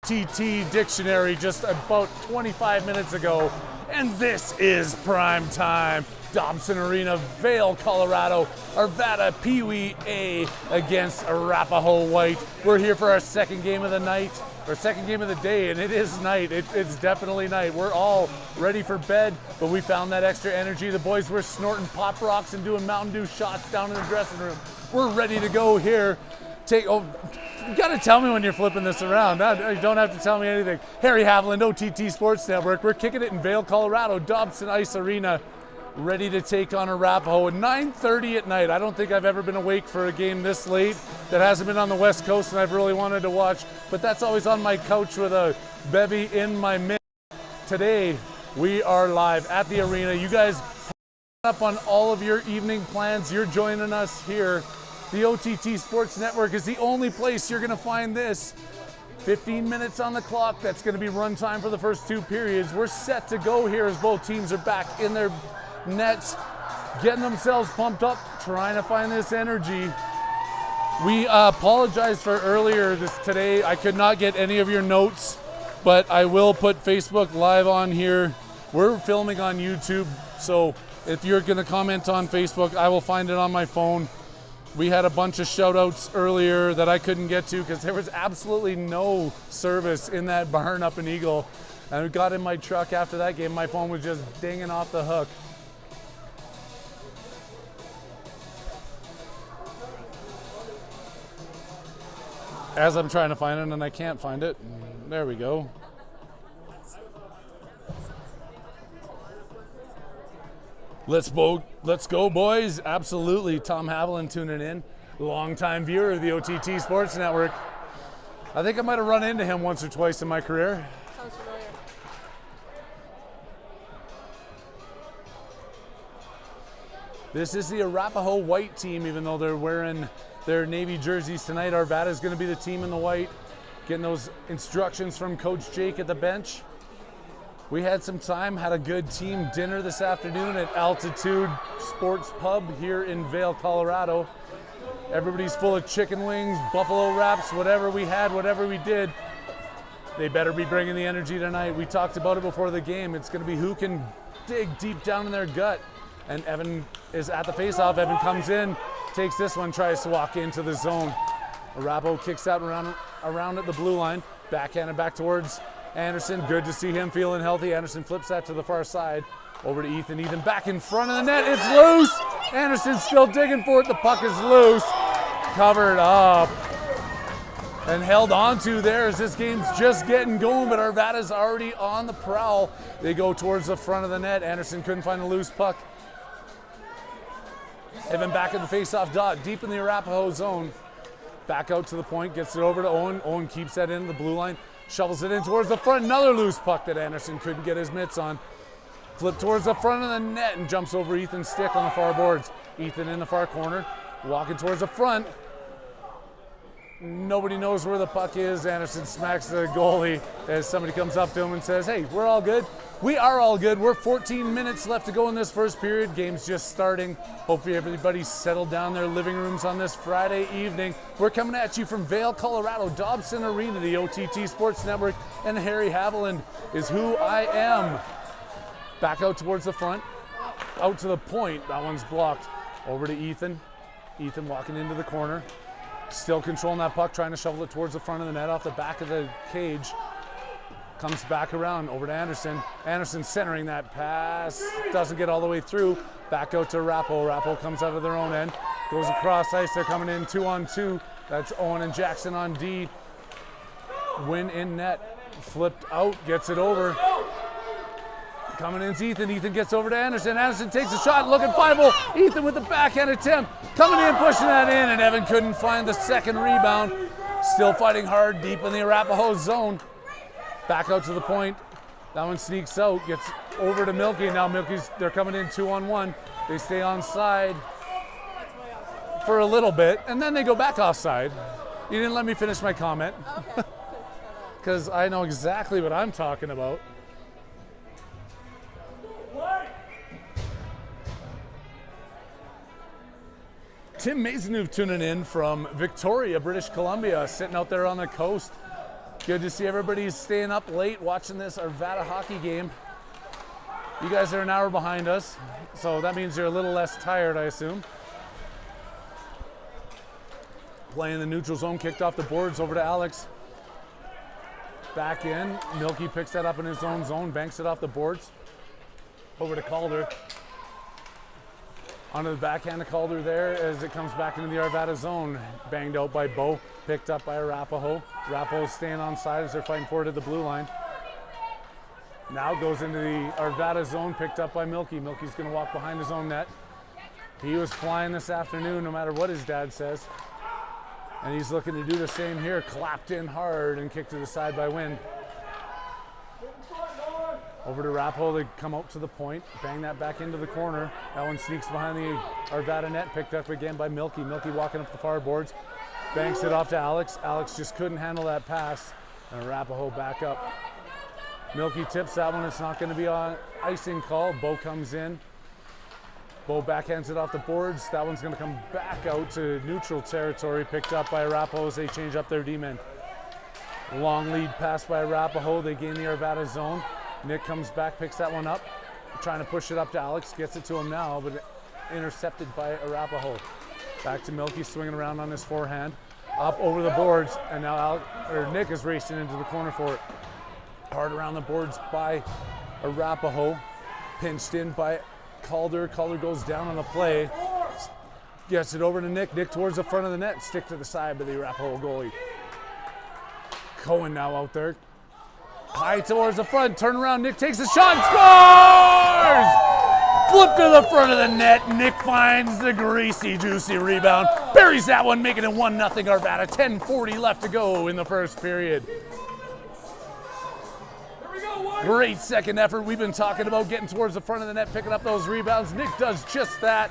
OTT dictionary just about 25 minutes ago, and this is prime time. Dobson Arena, Vail, Colorado, Arvada PeeWee A against Arapahoe White. We're here for our second game of the night, or second game of the day, and it is night. It's definitely night. We're all ready for bed, but we found that extra energy. The boys were snorting Pop Rocks and doing Mountain Dew shots down in the dressing room. We're ready to go here. You gotta tell me when you're flipping this around. You don't have to tell me anything. Harry Haviland, OTT Sports Network. We're kicking it in Vail, Colorado, Dobson Arena, ready to take on Arapahoe at 9:30 at night. I don't think I've ever been awake for a game this late that hasn't been on the West Coast and I've really wanted to watch, but that's always on my couch with a bevy in my mid. Today, we are live at the arena. You guys up on all of your evening plans. You're joining us here. The OTT Sports Network is the only place you're gonna find this. 15 minutes on the clock. That's gonna be run time for the first two periods. We're set to go here as both teams are back in their nets, getting themselves pumped up, trying to find this energy. We apologize for earlier today. I could not get any of your notes, but I will put Facebook Live on here. We're filming on YouTube, so if you're gonna comment on Facebook, I will find it on my phone. We had a bunch of shout outs earlier that I couldn't get to because there was absolutely no service in that barn up in Eagle. And we got in my truck after that game, my phone was just dinging off the hook. As I'm trying to find it and I can't find it. There we go. Let's go, boys. Absolutely. Tom Haviland tuning in. Longtime viewer of the OTT Sports Network. I think I might have run into him once or twice in my career. Sounds familiar. This is the Arapahoe White team, even though they're wearing their Navy jerseys tonight. Arvada is going to be the team in the white, getting those instructions from Coach Jake at the bench. We had some time, had a good team dinner this afternoon at Altitude Sports Pub here in Vail, Colorado. Everybody's full of chicken wings, buffalo wraps, whatever we had, whatever we did. They better be bringing the energy tonight. We talked about it before the game. It's going to be who can dig deep down in their gut. And Evan is at the faceoff. Evan comes in, takes this one, tries to walk into the zone. Arapahoe kicks out around at the blue line, backhanded back towards Anderson. Good to see him feeling healthy. Anderson flips that to the far side. Over to Ethan. Ethan back in front of the net. It's loose. Anderson's still digging for it. The puck is loose. Covered up and held onto there as this game's just getting going, but Arvada's already on the prowl. They go towards the front of the net. Anderson couldn't find a loose puck. Evan back in the faceoff dot, deep in the Arapahoe zone. Back out to the point, gets it over to Owen. Owen keeps that in the blue line. Shovels it in towards the front. Another loose puck that Anderson couldn't get his mitts on. Flip towards the front of the net and jumps over Ethan's stick on the far boards. Ethan in the far corner, walking towards the front. Nobody knows where the puck is. Anderson smacks the goalie as somebody comes up to him and says, hey, we're all good. We are all good. We're 14 minutes left to go in this first period. Game's just starting. Hopefully everybody's settled down their living rooms on this Friday evening. We're coming at you from Vail, Colorado, Dobson Arena, the OTT Sports Network, and Harry Haviland is who I am. Back out towards the front, out to the point. That one's blocked. Over to Ethan. Ethan walking into the corner. Still controlling that puck, trying to shovel it towards the front of the net off the back of the cage. Comes back around over to Anderson. Anderson centering that pass. Doesn't get all the way through. Back out to Arapahoe. Arapahoe comes out of their own end. Goes across ice. They're coming in 2-on-2. That's Owen and Jackson on D. Win in net. Flipped out. Gets it over. Coming in, Ethan. Ethan gets over to Anderson. Anderson takes a shot, looking 5-0. Ethan with the backhand attempt. Coming in, pushing that in, and Evan couldn't find the second rebound. Still fighting hard deep in the Arapahoe zone. Back out to the point. That one sneaks out, gets over to Milky. Now they're coming in 2-on-1. They stay onside for a little bit, and then they go back offside. You didn't let me finish my comment. Because I know exactly what I'm talking about. Tim Maisonneuve tuning in from Victoria, British Columbia, sitting out there on the coast. Good to see everybody's staying up late watching this Arvada hockey game. You guys are an hour behind us, so that means you're a little less tired, I assume. Playing the neutral zone, kicked off the boards over to Alex. Back in, Milky picks that up in his own zone, banks it off the boards. Over to Calder. Onto the backhand of Calder there as it comes back into the Arvada zone. Banged out by Bo, picked up by Arapahoe. Arapahoe's staying on side as they're fighting forward at the blue line. Now goes into the Arvada zone, picked up by Milky. Milky's gonna walk behind his own net. He was flying this afternoon no matter what his dad says. And he's looking to do the same here. Clapped in hard and kicked to the side by Wynn. Over to Arapahoe, they come out to the point, bang that back into the corner. That one sneaks behind the Arvada net, picked up again by Milky. Milky walking up the far boards, banks it off to Alex. Alex just couldn't handle that pass, and Arapahoe back up. Milky tips that one, it's not gonna be on icing call. Bo comes in. Bo backhands it off the boards. That one's gonna come back out to neutral territory, picked up by Arapahoe as they change up their D-men. Long lead pass by Arapahoe, they gain the Arvada zone. Nick comes back, picks that one up, trying to push it up to Alex, gets it to him now, but intercepted by Arapahoe. Back to Milky, swinging around on his forehand, up over the boards, and now Nick is racing into the corner for it. Hard around the boards by Arapahoe, pinched in by Calder. Calder goes down on the play, gets it over to Nick. Nick towards the front of the net, stick to the side by the Arapahoe goalie. Cohen now out there. High towards the front, turn around, Nick takes a shot, scores! Flip to the front of the net, Nick finds the greasy, juicy rebound, buries that one, making it 1-0 Arvada, 10:40 left to go in the first period. Great second effort, we've been talking about getting towards the front of the net, picking up those rebounds, Nick does just that.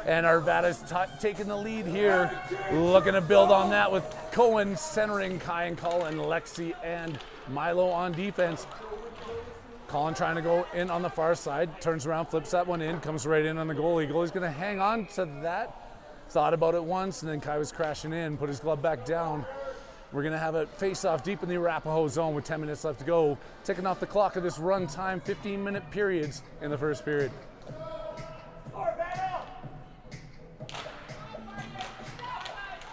And Arvada's taking the lead here, looking to build on that with Cohen centering Kai and Colin, Lexi and Milo on defense. Colin trying to go in on the far side, turns around, flips that one in, comes right in on the goalie. Goalie's gonna hang on to that. Thought about it once, and then Kai was crashing in, put his glove back down. We're gonna have a face-off deep in the Arapahoe zone with 10 minutes left to go. Ticking off the clock of this run time, 15-minute periods in the first period.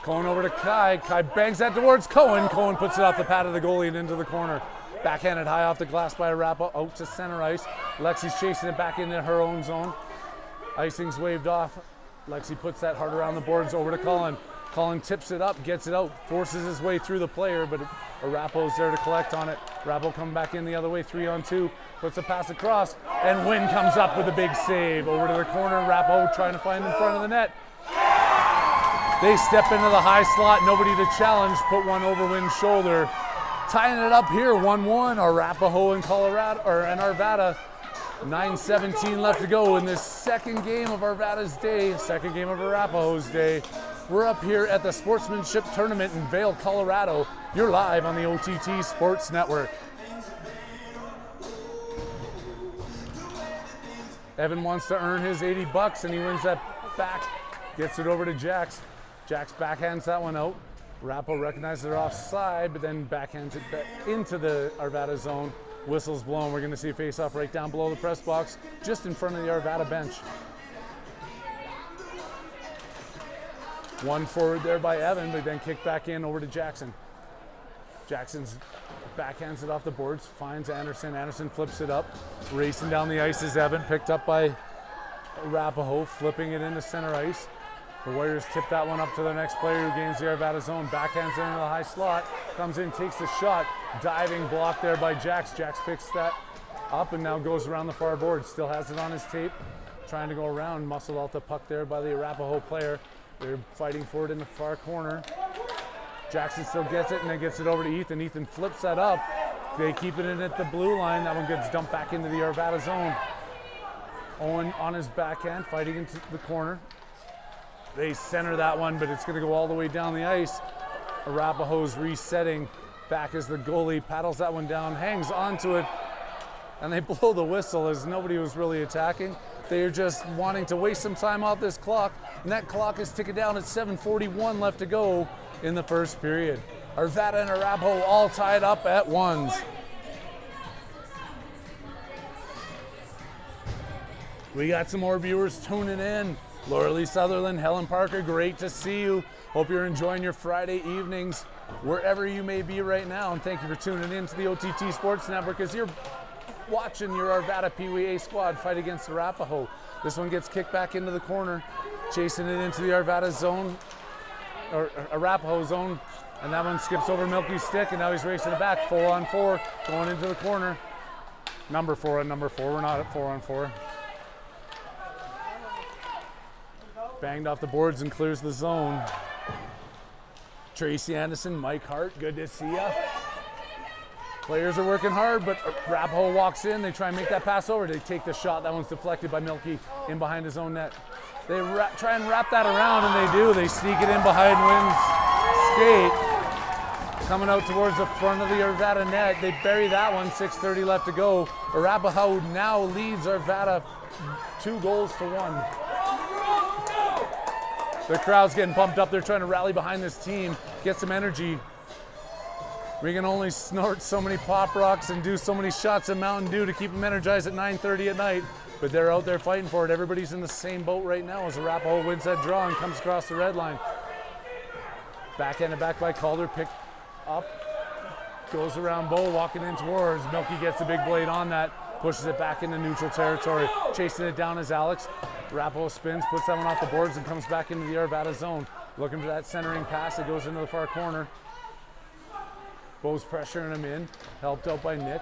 Cohen over to Kai. Kai bangs that towards Cohen. Cohen puts it off the pad of the goalie and into the corner. Backhanded high off the glass by Arapahoe, out to center ice. Lexi's chasing it back into her own zone. Icing's waved off. Lexi puts that hard around the boards over to Colin. Colin tips it up, gets it out, forces his way through the player, but Arapahoe's there to collect on it. Arapahoe coming back in the other way, 3-on-2, puts a pass across, and Wynn comes up with a big save. Over to the corner, Arapahoe trying to find in front of the net. They step into the high slot, nobody to challenge, put one over Wynn's shoulder. Tying it up here, 1-1, Arapahoe and Arvada. 9:17 left to go in this second game of Arvada's day, second game of Arapahoe's day. We're up here at the Sportsmanship Tournament in Vail, Colorado. You're live on the OTT Sports Network. Evan wants to earn his $80 and he wins that back. Gets it over to Jax. Jax backhands that one out. Arapahoe recognizes they're offside, but then backhands it back into the Arvada zone. Whistle's blown. We're going to see a face-off right down below the press box, just in front of the Arvada bench. One forward there by Evan, but then kicked back in over to Jackson. Jackson's backhands it off the boards, finds Anderson. Anderson flips it up. Racing down the ice is Evan, picked up by Arapahoe, flipping it into center ice. The Warriors tip that one up to the next player who gains the Arvada zone. Backhands into the high slot, comes in, takes the shot. Diving block there by Jax. Jax picks that up and now goes around the far board. Still has it on his tape, trying to go around. Muscled out the puck there by the Arapahoe player. They're fighting for it in the far corner. Jackson still gets it and then gets it over to Ethan. Ethan flips that up. They keep it in at the blue line. That one gets dumped back into the Arvada zone. Owen on his backhand, fighting into the corner. They center that one, but it's going to go all the way down the ice. Arapahoe's resetting back as the goalie paddles that one down, hangs onto it, and they blow the whistle as nobody was really attacking. They're just wanting to waste some time off this clock, and that clock is ticking down at 7:41 left to go in the first period. Arvada and Arapahoe all tied up at ones. We got some more viewers tuning in. Laura Lee Sutherland, Helen Parker, great to see you. Hope you're enjoying your Friday evenings wherever you may be right now. And thank you for tuning in to the OTT Sports Network as you're watching your Arvada PeeWee A squad fight against Arapahoe. This one gets kicked back into the corner, chasing it into the Arvada zone, or Arapahoe zone. And that one skips over Milky's stick, and now he's racing it back. 4-on-4, going into the corner. Number 4 on number 4. We're not at 4-on-4. Banged off the boards and clears the zone. Tracy Anderson, Mike Hart, good to see ya. Players are working hard, but Arapahoe walks in. They try and make that pass over. They take the shot. That one's deflected by Milky in behind his own net. They try and wrap that around, and they do. They sneak it in behind Wynn's skate. Coming out towards the front of the Arvada net. They bury that one, 6:30 left to go. Arapahoe now leads Arvada 2-1. The crowd's getting pumped up. They're trying to rally behind this team, get some energy. We can only snort so many Pop Rocks and do so many shots of Mountain Dew to keep them energized at 9:30 at night, but they're out there fighting for it. Everybody's in the same boat right now as Arapahoe wins that draw and comes across the red line. Backhanded back by Calder, picked up, goes around Bo, walking in towards. Milky gets the big blade on that, pushes it back into neutral territory. Chasing it down is Alex. Arapahoe spins, puts that one off the boards and comes back into the Arvada zone. Looking for that centering pass. It goes into the far corner. Bo's pressuring him in, helped out by Nick.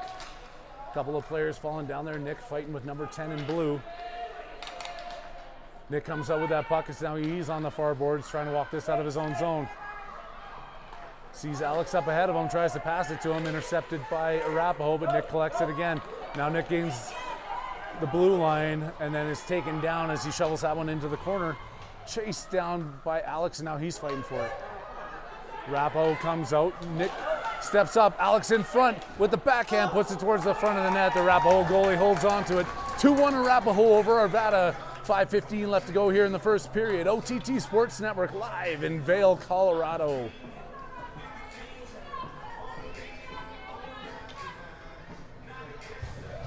A couple of players falling down there. Nick fighting with number 10 in blue. Nick comes out with that puck. Now he's on the far boards trying to walk this out of his own zone. Sees Alex up ahead of him, tries to pass it to him, intercepted by Arapahoe, but Nick collects it again. Now Nick gains the blue line and then is taken down as he shovels that one into the corner. Chased down by Alex, and now he's fighting for it. Arapahoe comes out, Nick steps up, Alex in front with the backhand, puts it towards the front of the net. The Arapahoe goalie holds on to it. 2-1 Arapahoe over Arvada. 5:15 left to go here in the first period. OTT Sports Network live in Vail, Colorado.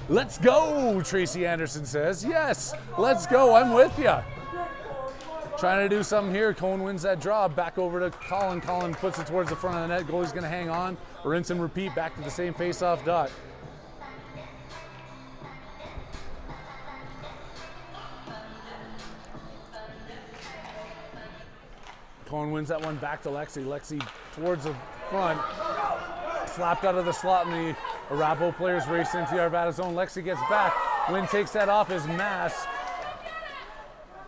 Let's go, Tracy Anderson says. Yes, let's go, I'm with ya. Trying to do something here. Cohen wins that draw. Back over to Colin. Colin puts it towards the front of the net. Goalie's gonna hang on. Rinse and repeat back to the same face-off dot. Cohen wins that one back to Lexi. Lexi towards the front. Slapped out of the slot, and the Arapahoe players race into the Arvada zone. Lexi gets back. Wynn takes that off his mask.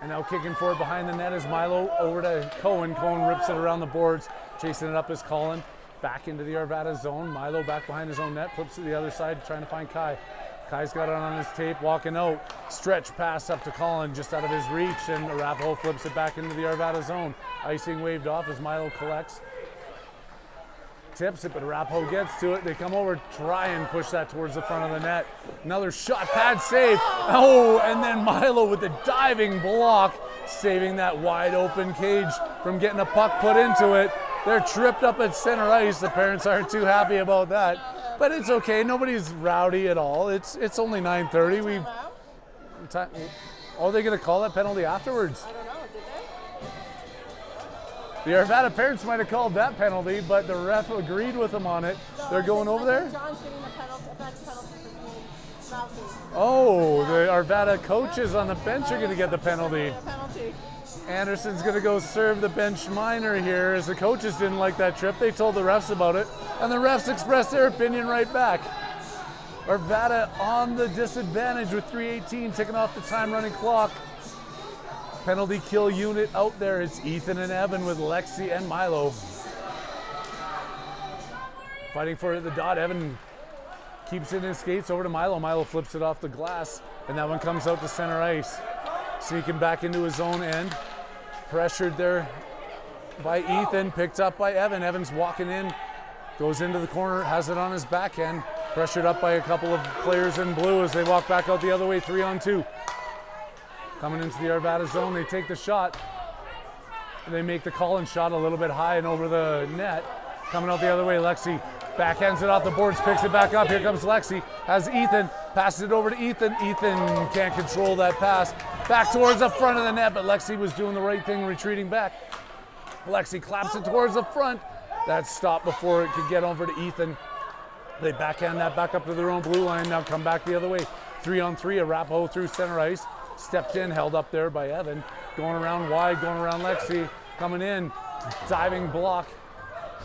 And now kicking forward behind the net is Milo over to Cohen. Cohen rips it around the boards. Chasing it up is Colin. Back into the Arvada zone. Milo back behind his own net. Flips to the other side trying to find Kai. Kai's got it on his tape, walking out. Stretch pass up to Colin just out of his reach, and Arapahoe flips it back into the Arvada zone. Icing waved off as Milo collects. Tips it, but Arapahoe gets to it. They come over, try and push that towards the front of the net. Another shot, pad save. Oh, and then Milo with the diving block, saving that wide open cage from getting a puck put into it. They're tripped up at center ice. The parents aren't too happy about that, but it's okay. Nobody's rowdy at all. It's only 9:30. Are they going to call that penalty afterwards? I don't know. Did they? The Arvada parents might have called that penalty, but the ref agreed with them on it. They're going over there? John's getting the penalty for being mouthy. Oh, the Arvada coaches on the bench are going to get the penalty. Penalty. Anderson's going to go serve the bench minor here, as the coaches didn't like that trip. They told the refs about it, and the refs expressed their opinion right back. Arvada on the disadvantage with 3:18 ticking off the time running clock. Penalty kill unit out there. It's Ethan and Evan with Lexi and Milo. Fighting for the dot. Evan keeps it in his skates over to Milo. Milo flips it off the glass, and that one comes out to center ice. Sneaking back into his own end. Pressured there by Ethan, picked up by Evan. Evan's walking in, goes into the corner, has it on his backhand. Pressured up by a couple of players in blue as they walk back out the other way, 3-on-2. Coming into the Arvada zone, they take the shot. They make the Collins shot a little bit high and over the net. coming out the other way. Lexi backhands it off the boards, picks it back up. Here comes Lexi, has Ethan, passes it over to Ethan. Ethan can't control that pass. Back towards the front of the net, but Lexi was doing the right thing, retreating back. Lexi claps it towards the front. That stopped before it could get over to Ethan. They backhand that back up to their own blue line. Now come back the other way. 3-on-3, Arapahoe through center ice. Stepped in, held up there by Evan. Going around wide, going around Lexi. Coming in, diving block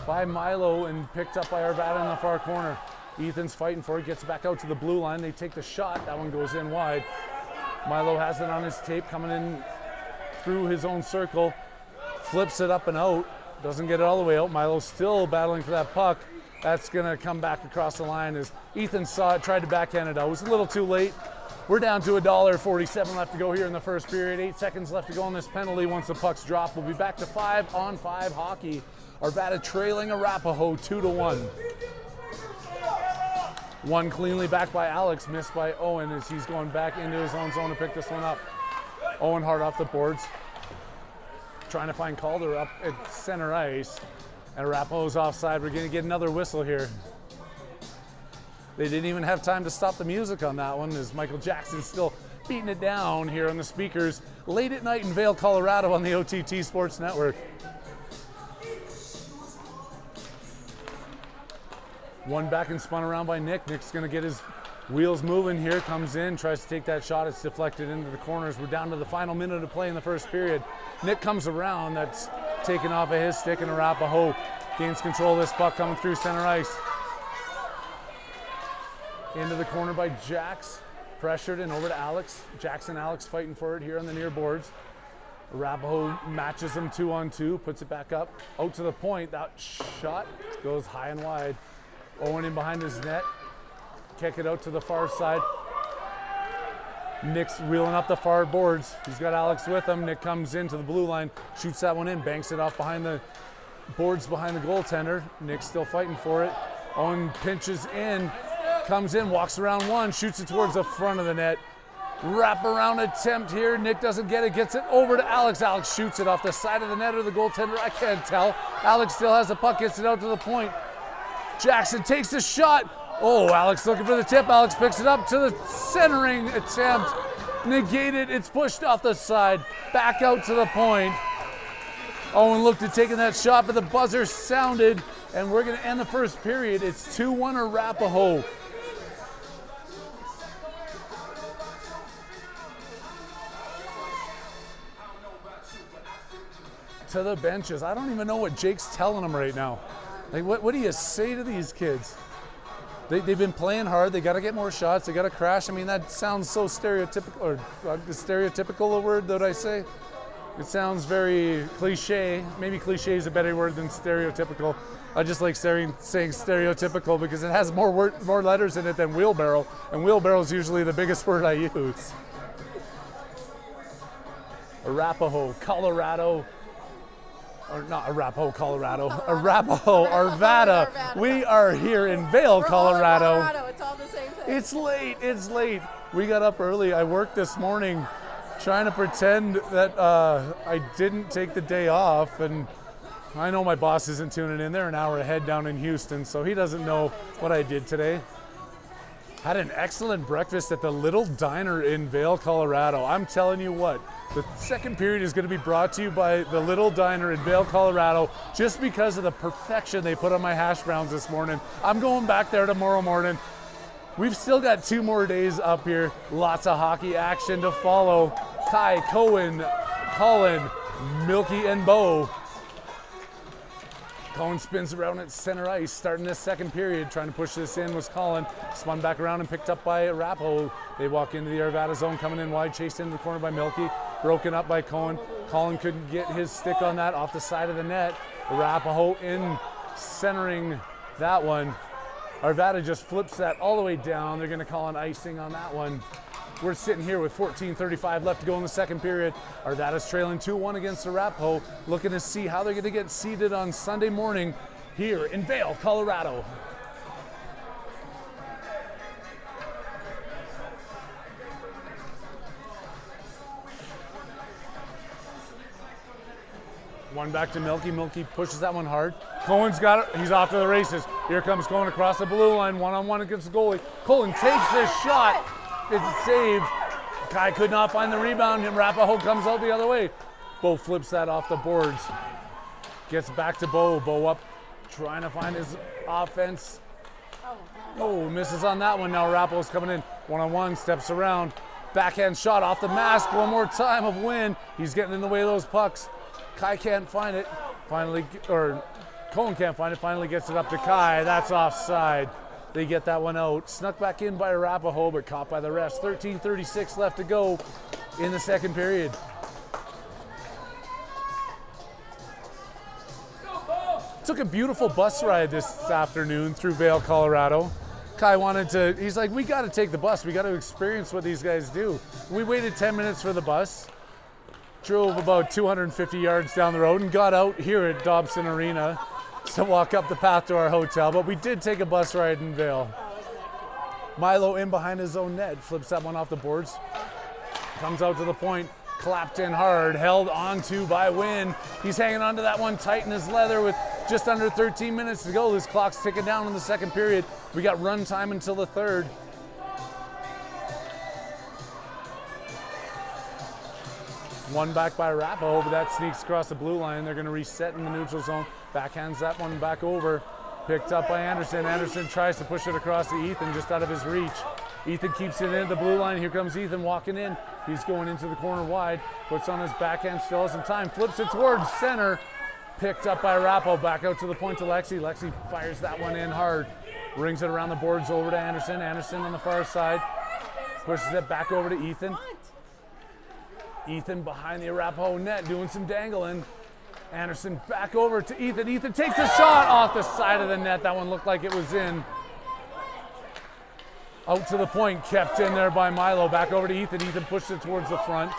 by Milo and picked up by Arvada in the far corner. Ethan's fighting for it, gets back out to the blue line. They take the shot, that one goes in wide. Milo has it on his tape, coming in through his own circle. Flips it up and out, doesn't get it all the way out. Milo's still battling for that puck. That's gonna come back across the line as Ethan saw it, tried to backhand it out. It was a little too late. We're down to $1.47 left to go here in the first period. 8 seconds left to go on this penalty. Once the puck's dropped, we'll be back to 5-on-5 hockey. Arvada trailing Arapahoe 2-1. One cleanly back by Alex, missed by Owen as he's going back into his own zone to pick this one up. Owen hard off the boards, trying to find Calder up at center ice. And Arapahoe's offside. We're going to get another whistle here. They didn't even have time to stop the music on that one as Michael Jackson's still beating it down here on the speakers late at night in Vail, Colorado on the OTT Sports Network. One back and spun around by Nick. Nick's going to get his wheels moving here, comes in, tries to take that shot. It's deflected into the corners. We're down to the final minute of play in the first period. Nick comes around. That's taken off of his stick, and Arapahoe gains control of this puck coming through center ice. Into the corner by Jax, pressured and over to Alex. Jackson, Alex fighting for it here on the near boards. Arapahoe matches them 2-on-2, puts it back up, out to the point. That shot goes high and wide. Owen in behind his net, kick it out to the far side. Nick's wheeling up the far boards. He's got Alex with him. Nick comes into the blue line, shoots that one in, banks it off behind the boards behind the goaltender. Nick's still fighting for it. Owen pinches in, comes in, walks around one, shoots it towards the front of the net. Wrap around attempt here. Nick doesn't get it, gets it over to Alex. Alex shoots it off the side of the net or the goaltender. I can't tell. Alex still has the puck, gets it out to the point. Jackson takes the shot. Oh, Alex looking for the tip. Alex picks it up to the centering attempt. Negated. It's pushed off the side. Back out to the point. Owen looked at taking that shot, but the buzzer sounded, and we're going to end the first period. It's 2-1 Arapahoe. To the benches. I don't even know what Jake's telling them right now. Like, what do you say to these kids? They've been playing hard. They got to get more shots. They got to crash. I mean, that sounds so stereotypical. Or is stereotypical a word that I say? It sounds very cliche. Maybe cliche is a better word than stereotypical. I just like saying stereotypical because it has more letters in it than wheelbarrow, and wheelbarrow is usually the biggest word I use. Arapahoe, Colorado. Or not Arapahoe, Colorado. Arapahoe, Arvada. We are here in Vail, Colorado. It's all the same thing. It's late. We got up early. I worked this morning trying to pretend that I didn't take the day off, and I know my boss isn't tuning in. They're an hour ahead down in Houston, so he doesn't know what I did today. Had an excellent breakfast at the Little Diner in Vail, Colorado. I'm telling you what, the second period is going to be brought to you by the Little Diner in Vail, Colorado, just because of the perfection they put on my hash browns this morning. I'm going back there tomorrow morning. We've still got 2 more days up here. Lots of hockey action to follow. Kai, Cohen, Colin, Milky, and Bo. Colin spins around at center ice, starting this second period, trying to push this in was Colin. Spun back around and picked up by Arapahoe. They walk into the Arvada zone, coming in wide, chased into the corner by Milky. Broken up by Cohen. Colin couldn't get his stick on that off the side of the net. Arapahoe in centering that one. Arvada just flips that all the way down. They're going to call an icing on that one. We're sitting here with 14:35 left to go in the second period. Arvada's trailing 2-1 against Arapahoe, looking to see how they're going to get seeded on Sunday morning here in Vail, Colorado. One back to Milky. Milky pushes that one hard. Cohen's got it. He's off to the races. Here comes Cohen across the blue line, one-on-one against the goalie. Cohen takes this shot. It's saved. Kai could not find the rebound. Arapahoe comes out the other way. Bo flips that off the boards. Gets back to Bo. Bo up, trying to find his offense. Oh, misses on that one. Now Arapahoe's coming in. One-on-one, steps around. Backhand shot off the mask. One more time of Wynn. He's getting in the way of those pucks. Kai can't find it. Cohen can't find it. Finally gets it up to Kai. That's offside. They get that one out. Snuck back in by Arapahoe, but caught by the refs. 13:36 left to go in the second period. Took a beautiful bus ride this afternoon through Vail, Colorado. Kai he's like, we got to take the bus. We got to experience what these guys do. We waited 10 minutes for the bus, drove about 250 yards down the road, and got out here at Dobson Arena to walk up the path to our hotel. But we did take a bus ride in Vail. Milo in behind his own net, flips that one off the boards, comes out to the point, clapped in hard, held onto by Wynn. He's hanging onto that one tight in his leather with just under 13 minutes to go. This clock's ticking down in the second period. We got run time until the third. One back by Arapahoe, but that sneaks across the blue line. They're going to reset in the neutral zone. Backhands that one back over. Picked up by Anderson. Anderson tries to push it across to Ethan, just out of his reach. Ethan keeps it in the blue line. Here comes Ethan walking in. He's going into the corner wide. Puts on his backhand, still has some time. Flips it towards center. Picked up by Arapahoe. Back out to the point to Lexi. Lexi fires that one in hard. Rings it around the boards over to Anderson. Anderson on the far side. Pushes it back over to Ethan. Ethan behind the Arapahoe net doing some dangling. Anderson back over to Ethan. Ethan takes a shot off the side of the net. That one looked like it was in. Out to the point, kept in there by Milo. Back over to Ethan. Ethan pushes it towards the front.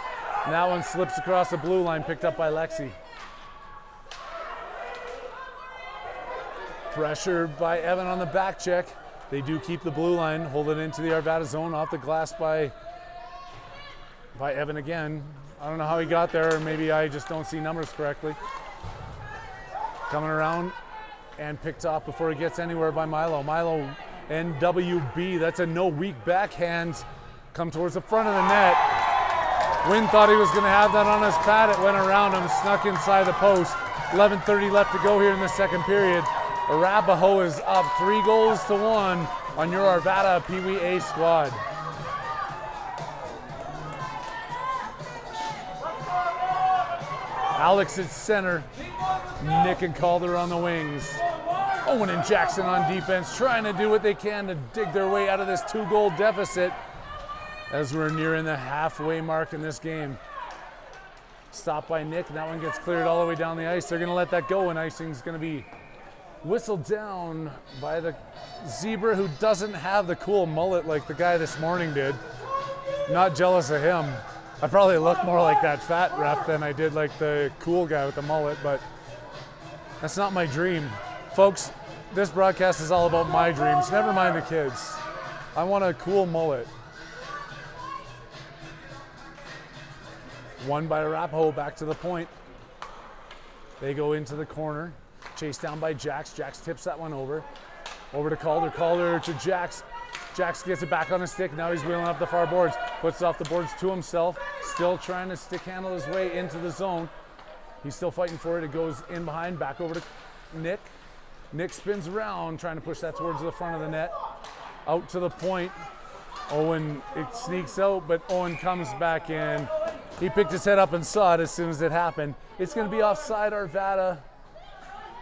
And that one slips across the blue line, picked up by Lexi. Pressure by Evan on the back check. They do keep the blue line, hold it into the Arvada zone, off the glass by Evan again. I don't know how he got there, or maybe I just don't see numbers correctly. Coming around and picked off before he gets anywhere by Milo. Milo, NWB, that's a no weak backhands. Come towards the front of the net. Wynn thought he was going to have that on his pad. It went around him, snuck inside the post. 11:30 left to go here in the second period. Arapahoe is up 3-1 on your Arvada PeeWee A squad. Alex at center. Nick and Calder on the wings. Owen and Jackson on defense, trying to do what they can to dig their way out of this 2-goal deficit as we're nearing the halfway mark in this game. Stopped by Nick, and that one gets cleared all the way down the ice. They're going to let that go, and icing's going to be whistled down by the Zebra, who doesn't have the cool mullet like the guy this morning did. Not jealous of him. I probably look more like that fat ref than I did like the cool guy with the mullet, but that's not my dream. Folks, this broadcast is all about my dreams. Never mind the kids. I want a cool mullet. One by Arapahoe, back to the point. They go into the corner. Chased down by Jax. Jax tips that one over. Over to Calder. Calder to Jax. Jax gets it back on his stick. Now he's wheeling up the far boards. Puts it off the boards to himself. Still trying to stick handle his way into the zone. He's still fighting for it. It goes in behind. Back over to Nick. Nick spins around, trying to push that towards the front of the net. Out to the point. Owen, it sneaks out, but Owen comes back in. He picked his head up and saw it as soon as it happened. It's going to be offside Arvada.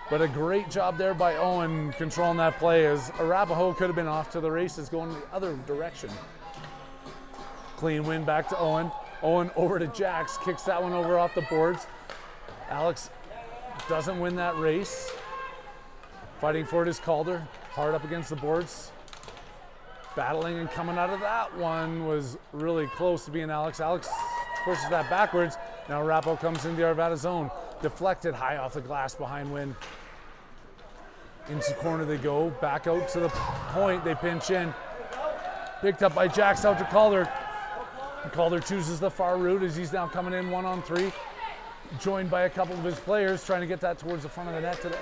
But a great job there by Owen controlling that play, as Arapahoe could have been off to the races going the other direction. Clean win back to Owen. Owen over to Jax, kicks that one over off the boards. Alex doesn't win that race. Fighting for it is Calder, hard up against the boards. Battling and coming out of that one was really close to being Alex. Alex pushes that backwards. Now Arapahoe comes into the Arvada zone. Deflected high off the glass behind Wynn. Into corner they go, back out to the point, they pinch in. Picked up by Jax out to Calder. Calder chooses the far route as he's now coming in 1-on-3. Joined by a couple of his players, trying to get that towards the front of the net today.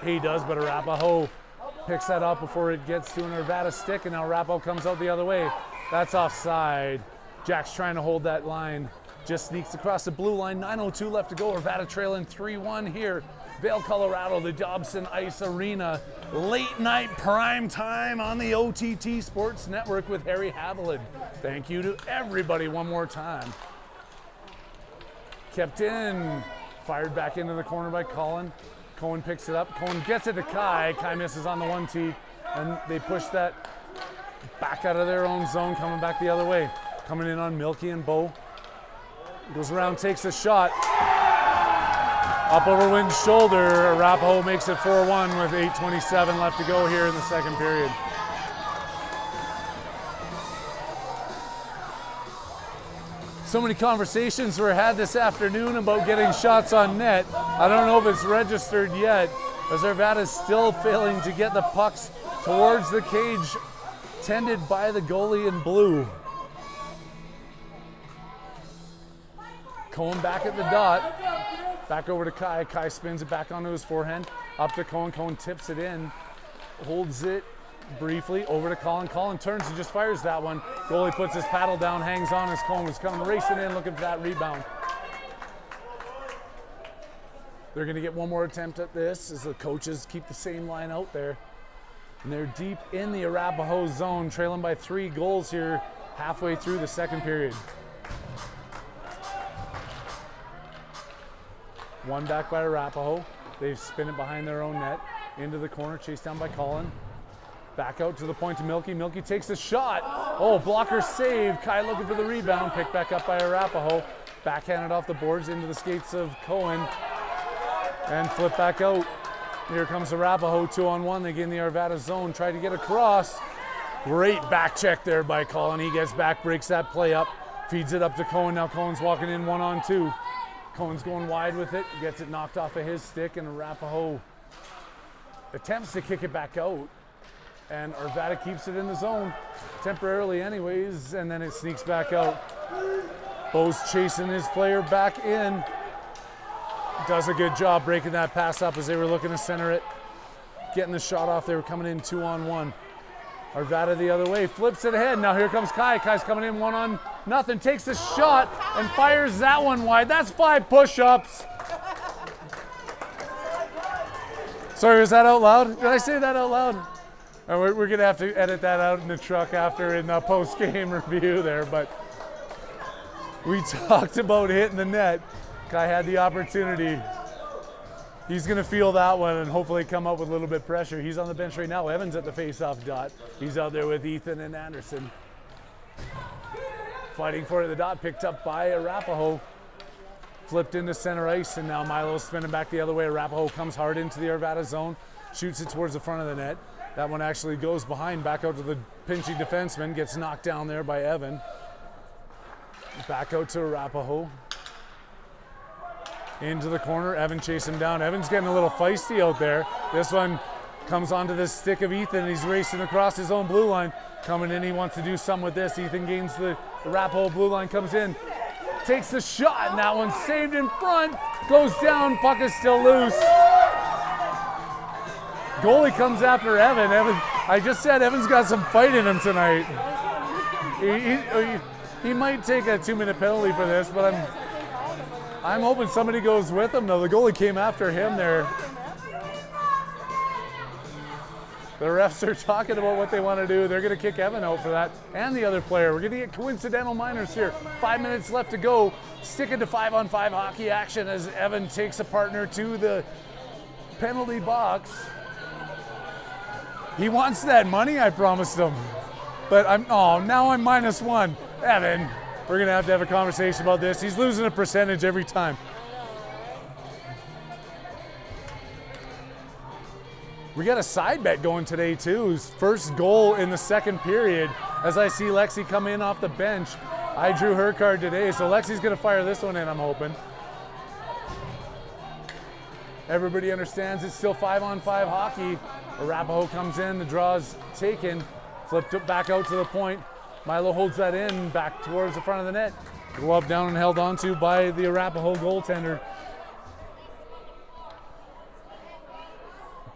He does, but Arapahoe picks that up before it gets to an Arvada stick, and now Arapahoe comes out the other way. That's offside. Jack's trying to hold that line. Just sneaks across the blue line. 9:02 left to go. Arvada trailing 3-1 here. Vail, Colorado, the Dobson Arena. Late night prime time on the OTT Sports Network with Harry Haviland. Thank you to everybody one more time. Kept in. Fired back into the corner by Colin. Cohen picks it up. Cohen gets it to Kai. Kai misses on the 1-tee, and they push that back out of their own zone, coming back the other way. Coming in on Milky and Bo. Goes around, takes a shot. Up over Wynn's shoulder. Arapahoe makes it 4-1 with 8:27 left to go here in the second period. So many conversations were had this afternoon about getting shots on net. I don't know if it's registered yet, as Arvada's still failing to get the pucks towards the cage tended by the goalie in blue. Cohen back at the dot. Back over to Kai. Kai spins it back onto his forehand. Up to Cohen. Cohen tips it in. Holds it briefly. Over to Colin. Colin turns and just fires that one. Goalie puts his paddle down, hangs on as Cohen was coming racing in looking for that rebound. They're going to get one more attempt at this as the coaches keep the same line out there. And they're deep in the Arapahoe zone, trailing by 3 goals here halfway through the second period. One back by Arapahoe. They spin it behind their own net. Into the corner, chased down by Colin. Back out to the point to Milky. Milky takes a shot. Oh, blocker saved. Kai looking for the rebound. Picked back up by Arapahoe. Backhanded off the boards into the skates of Cohen. And flip back out. Here comes Arapahoe, 2-on-1. They get in the Arvada zone. Try to get across. Great back check there by Colin. He gets back, breaks that play up. Feeds it up to Cohen. Now Cohen's walking in 1-on-2. Cohen's going wide with it. Gets it knocked off of his stick. And Arapahoe attempts to kick it back out. And Arvada keeps it in the zone, temporarily anyways, and then it sneaks back out. Bo's chasing his player back in. Does a good job breaking that pass up as they were looking to center it. Getting the shot off, they were coming in 2-on-1. Arvada the other way, flips it ahead. Now here comes Kai. Kai's coming in 1-on-0. Takes the shot and fires that one wide. That's 5 push-ups. Sorry, was that out loud? Did I say that out loud? We're going to have to edit that out in the truck after in the post-game review there, but we talked about hitting the net. Kai had the opportunity. He's going to feel that one and hopefully come up with a little bit of pressure. He's on the bench right now. Evans at the face-off dot. He's out there with Ethan and Anderson. Fighting for it at the dot, picked up by Arapahoe. Flipped into center ice, and now Milo's spinning back the other way. Arapahoe comes hard into the Arvada zone, shoots it towards the front of the net. That one actually goes behind, back out to the pinching defenseman, gets knocked down there by Evan. Back out to Arapahoe. Into the corner, Evan chasing down. Evan's getting a little feisty out there. This one comes onto the stick of Ethan. He's racing across his own blue line. Coming in, he wants to do something with this. Ethan gains the Arapahoe blue line, comes in, takes the shot, and that one's saved in front. Goes down, puck is still loose. Goalie comes after Evan. I just said Evan's got some fight in him tonight. He might take a 2-minute penalty for this, but I'm hoping somebody goes with him. No, the goalie came after him there. The refs are talking about what they want to do. They're going to kick Evan out for that and the other player. We're going to get coincidental minors here. 5 minutes left to go. Sticking to 5-on-5 hockey action as Evan takes a partner to the penalty box. He wants that money, I promised him. But now I'm -1. Evan, we're going to have a conversation about this. He's losing a percentage every time. We got a side bet going today too. His first goal in the second period as I see Lexi come in off the bench. I drew her card today, so Lexi's going to fire this one in, I'm hoping. Everybody understands it's still 5-on-5 hockey. Arapahoe comes in, the draw's taken, flipped it back out to the point. Milo holds that in, back towards the front of the net. Glove down and held onto by the Arapahoe goaltender.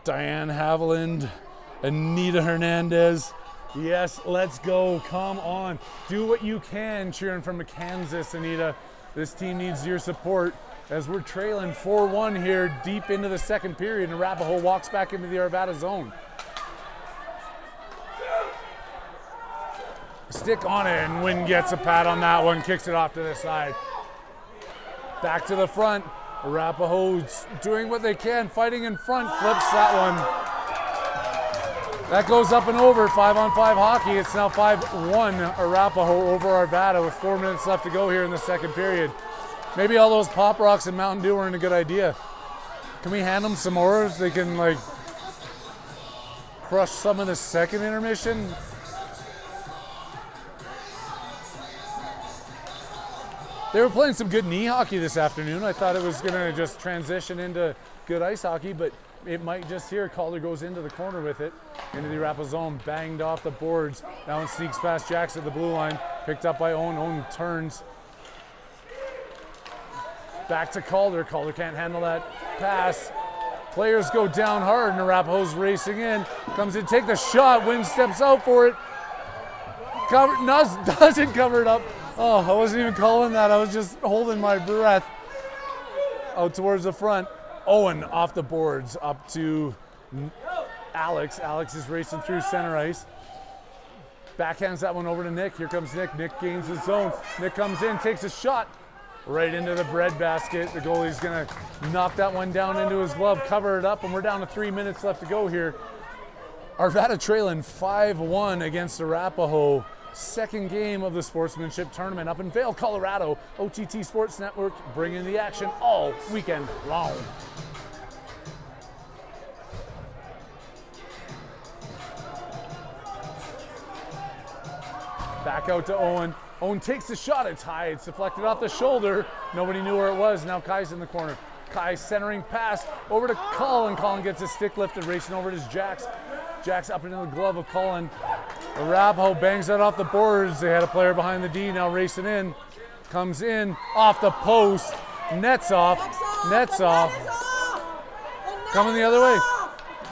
Diane Haviland, Anita Hernandez. Yes, let's go. Come on. Do what you can cheering from Kansas, Anita. This team needs your support as we're trailing 4-1 here deep into the second period, and Arapahoe walks back into the Arvada zone. Stick on it, and Wynn gets a pat on that one, kicks it off to the side. Back to the front. Arapahoe's doing what they can, fighting in front, flips that one. That goes up and over, 5-on-5 hockey. It's now 5-1 Arapahoe over Arvada with 4 minutes left to go here in the second period. Maybe all those Pop Rocks and Mountain Dew weren't a good idea. Can we hand them some more so they can like crush some of the second intermission? They were playing some good knee hockey this afternoon. I thought it was gonna just transition into good ice hockey, but it might just here. Calder goes into the corner with it, into the Arapahoe zone, banged off the boards. That one sneaks past Jax at the blue line, picked up by Owen. Owen turns. Back to Calder. Calder can't handle that pass. Players go down hard, and Arapahoe's racing in. Comes in, take the shot. Wynn steps out for it. Doesn't cover it up. Oh, I wasn't even calling that. I was just holding my breath. Out towards the front. Owen off the boards up to Alex. Alex is racing through center ice. Backhands that one over to Nick. Here comes Nick. Nick gains his zone. Nick comes in, takes a shot right into the breadbasket. The goalie's gonna knock that one down into his glove, cover it up, and we're down to 3 minutes left to go here. Arvada trailing 5-1 against Arapahoe. Second game of the Sportsmanship Tournament up in Vail, Colorado. OTT Sports Network bringing the action all weekend long. Back out to Owen. Owen takes the shot. It's high. It's deflected off the shoulder. Nobody knew where it was. Now Kai's in the corner. Kai centering pass over to Colin. Colin gets his stick lifted, racing over to Jax. Jax up into the glove of Colin. Arapahoe bangs that off the boards. They had a player behind the D, now racing in. Comes in, off the post. Nets off. Nets off. Coming the other way.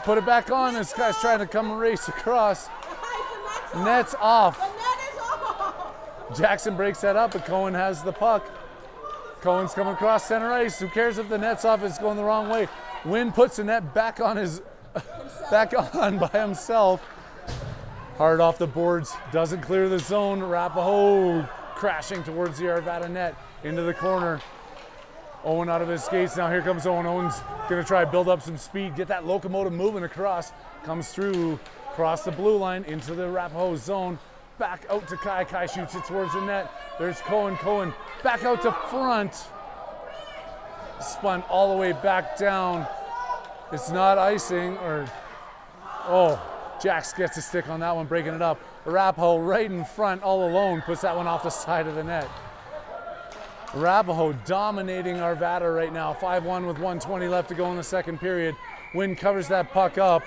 Put it back on. This guy's trying to come and race across. Nets off. Jackson breaks that up, but Cohen has the puck. Cohen's coming across center ice. Who cares if the net's off? It's going the wrong way. Wynn puts the net back on by himself. Hard off the boards, doesn't clear the zone. Arapahoe crashing towards the Arvada net into the corner. Owen out of his skates. Now here comes Owen. Owen's gonna try to build up some speed, get that locomotive moving across. Comes through, across the blue line into the Arapahoe zone. Back out to Kai. Kai shoots it towards the net. There's Cohen. Cohen back out to front. Spun all the way back down. It's not icing, or, oh, Jax gets a stick on that one, breaking it up. Arapahoe right in front, all alone, puts that one off the side of the net. Arapahoe dominating Arvada right now, 5-1 with 1:20 left to go in the second period. Wynn covers that puck up.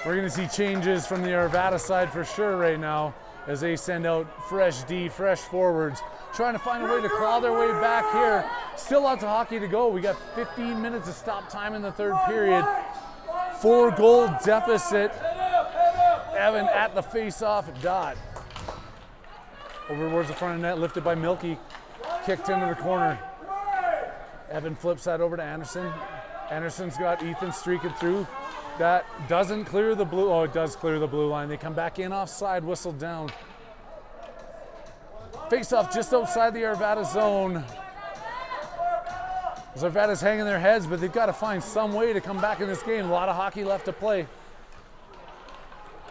We're gonna see changes from the Arvada side for sure right now as they send out fresh D, fresh forwards, trying to find a way to claw their way back here. Still lots of hockey to go. We got 15 minutes of stop time in the third period. 4-goal deficit. Evan at the face-off dot. Over towards the front of the net, lifted by Milky. Kicked into the corner. Evan flips that over to Anderson. Anderson's got Ethan streaking through. That doesn't clear the blue, oh, it does clear the blue line. They come back in offside, whistled down. Face-off just outside the Arvada zone. As Arvada's hanging their heads, but they've got to find some way to come back in this game. A lot of hockey left to play.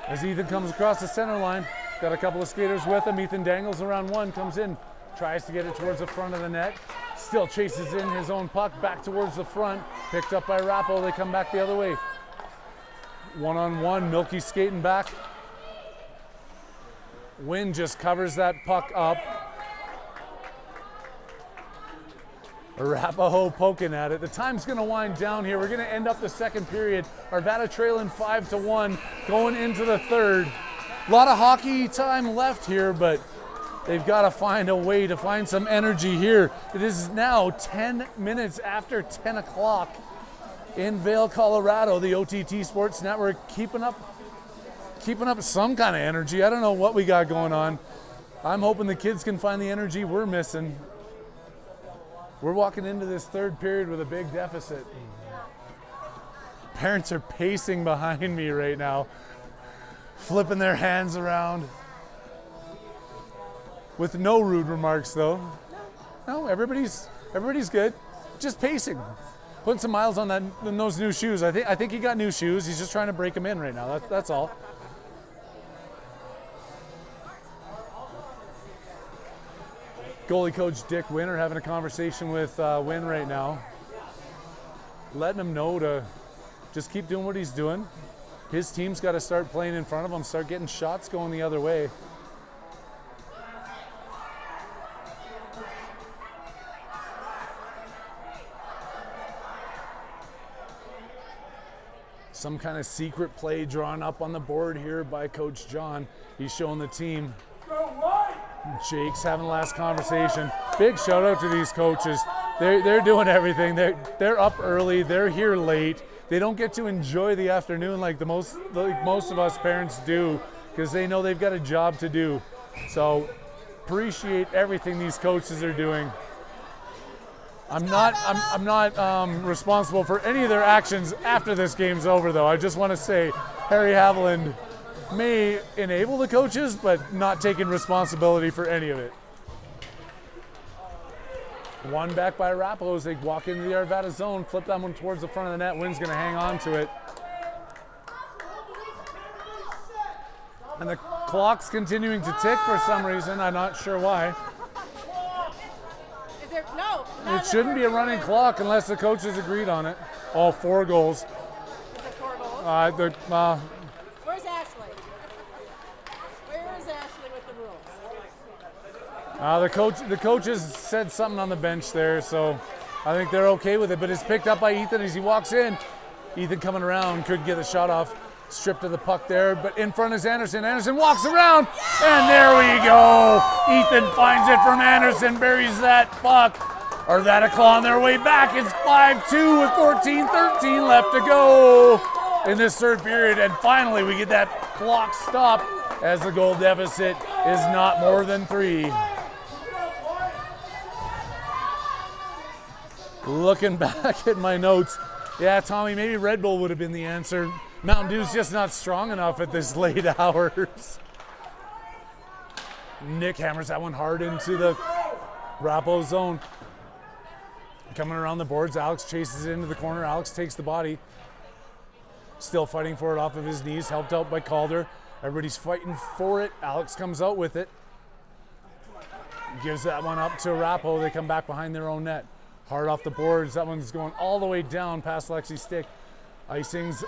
As Ethan comes across the center line, got a couple of skaters with him. Ethan dangles around one, comes in, tries to get it towards the front of the net. Still chases in his own puck back towards the front. Picked up by Rappo, they come back the other way. One-on-one, Milky skating back. Wynn just covers that puck up. Arapahoe poking at it. The time's gonna wind down here. We're gonna end up the second period. Arvada trailing 5-1, going into the third. A lot of hockey time left here, but they've got to find a way to find some energy here. It is now 10 minutes after 10 o'clock. in Vail, Colorado. The OTT Sports Network keeping up some kind of energy. I don't know what we got going on. I'm hoping the kids can find the energy we're missing. We're walking into this third period with a big deficit. Parents are pacing behind me right now, flipping their hands around. With no rude remarks though. No, everybody's good. Just pacing. Putting some miles on those new shoes. I think he got new shoes. He's just trying to break them in right now. That's all. Goalie coach Dick Wynn are having a conversation with Wynn right now, letting him know to just keep doing what he's doing. His team's got to start playing in front of him, start getting shots going the other way. Some kind of secret play drawn up on the board here by Coach John. He's showing the team. Jake's having the last conversation. Big shout out to these coaches. They're doing everything. They're up early. They're here late. They don't get to enjoy the afternoon like most of us parents do, because they know they've got a job to do. So appreciate everything these coaches are doing. I'm not responsible for any of their actions after this game's over, though. I just want to say Harry Haviland may enable the coaches, but not taking responsibility for any of it. One back by Arapahoe as they walk into the Arvada zone, flip that one towards the front of the net. Wynn's going to hang on to it. And the clock's continuing to tick for some reason. I'm not sure why. Is there, no. It shouldn't be a running clock unless the coaches agreed on it. All 4 goals. Is it 4 goals? Where's Ashley? Where is Ashley with the rules? The coaches said something on the bench there, so I think they're okay with it. But it's picked up by Ethan as he walks in. Ethan coming around, couldn't get the shot off. Stripped of the puck there, but in front is Anderson. Anderson walks around, and there we go. Ethan finds it from Anderson, buries that puck. Arvada clawing their way back. It's 5-2 with 14-13 left to go in this third period. And finally, we get that clock stop as the goal deficit is not more than 3. Looking back at my notes, yeah, Tommy, maybe Red Bull would have been the answer. Mountain Dew's just not strong enough at this late hours. Nick hammers that one hard into the Arapahoe zone. Coming around the boards, Alex chases it into the corner. Alex takes the body. Still fighting for it off of his knees, helped out by Calder. Everybody's fighting for it. Alex comes out with it. Gives that one up to Arapahoe. They come back behind their own net. Hard off the boards. That one's going all the way down past Lexi's stick. Icing's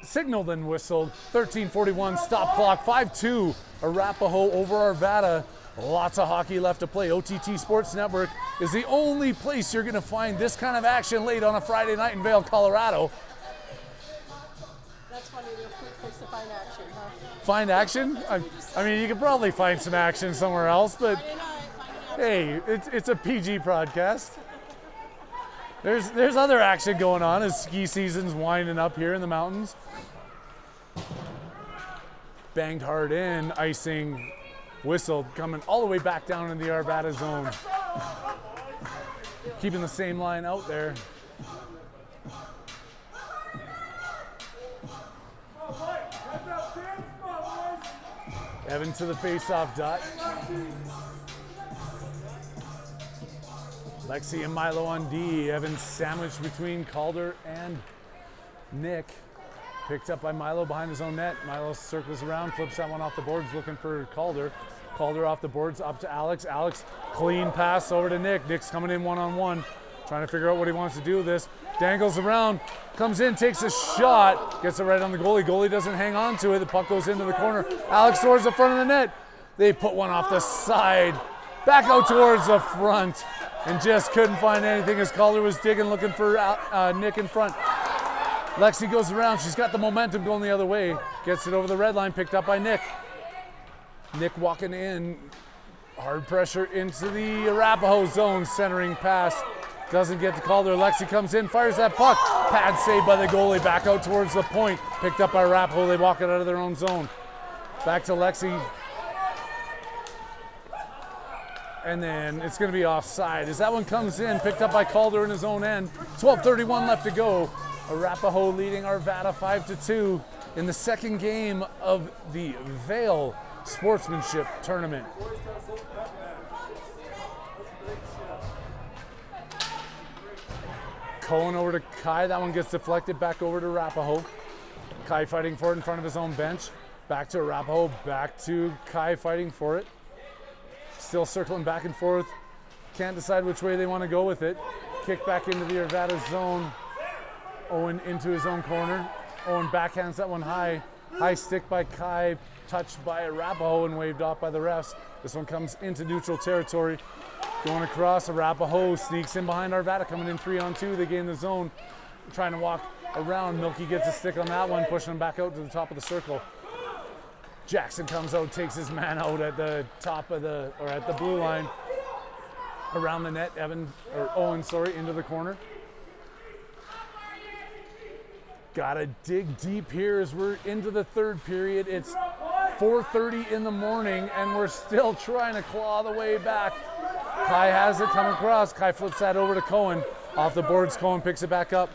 signaled and whistled. 13:41 stop clock. 5-2 Arapahoe over Arvada. Lots of hockey left to play. OTT Sports Network is the only place you're going to find this kind of action late on a Friday night in Vail, Colorado. That's funny, they're a quick place to find action, huh? Find action? I mean, you could probably find some action somewhere else, but hey, it's a PG broadcast. There's other action going on as ski season's winding up here in the mountains. Banged hard in, icing, whistled, coming all the way back down in the Arvada zone. Keeping the same line out there. Evan to the face-off dot. Lexi and Milo on D. Evan sandwiched between Calder and Nick. Picked up by Milo behind his own net. Milo circles around, flips that one off the boards, looking for Calder. Calder off the boards, up to Alex. Alex, clean pass over to Nick. Nick's coming in one-on-one, trying to figure out what he wants to do with this. Dangles around, comes in, takes a shot, gets it right on the goalie. Goalie doesn't hang on to it. The puck goes into the corner. Alex towards the front of the net. They put one off the side, back out towards the front, and just couldn't find anything as Calder was digging, looking for Nick in front. Lexi goes around. She's got the momentum going the other way. Gets it over the red line, picked up by Nick. Nick walking in. Hard pressure into the Arapahoe zone, centering pass. Doesn't get to Calder. Lexi comes in, fires that puck. Pad save by the goalie, back out towards the point. Picked up by Arapahoe, they walk it out of their own zone. Back to Lexi. And then it's going to be offside. As that one comes in, picked up by Calder in his own end. 12:31 left to go. Arapahoe leading Arvada 5-2 in the second game of the Vail Sportsmanship Tournament. Cohen over to Kai. That one gets deflected back over to Arapahoe. Kai fighting for it in front of his own bench. Back to Arapahoe. Back to Kai fighting for it. Still circling back and forth. Can't decide which way they want to go with it. Kick back into the Arvada zone. Owen into his own corner. Owen backhands that one high. High stick by Kai. Touched by Arapahoe and waved off by the refs. This one comes into neutral territory. Going across, Arapahoe sneaks in behind Arvada, coming in 3-on-2. They gain the zone. Trying to walk around. Milky gets a stick on that one, pushing him back out to the top of the circle. Jackson comes out, takes his man out at the top of the, or at the blue line. Around the net, Owen, into the corner. Gotta dig deep here as we're into the third period. It's 4:30 in the morning and we're still trying to claw the way back. Kai has it, coming across. Kai flips that over to Cohen. Off the boards, Cohen picks it back up.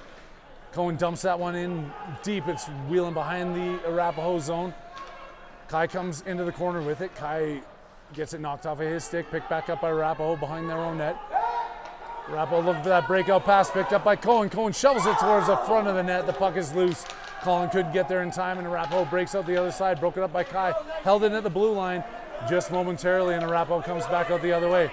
Cohen dumps that one in deep. It's wheeling behind the Arapahoe zone. Kai comes into the corner with it. Kai gets it knocked off of his stick, picked back up by Arapahoe behind their own net. Arapahoe looking for that breakout pass, picked up by Cohen. Cohen shovels it towards the front of the net. The puck is loose. Colin couldn't get there in time, and Arapahoe breaks out the other side, broken up by Kai. Held it at the blue line just momentarily, and Arapahoe comes back out the other way.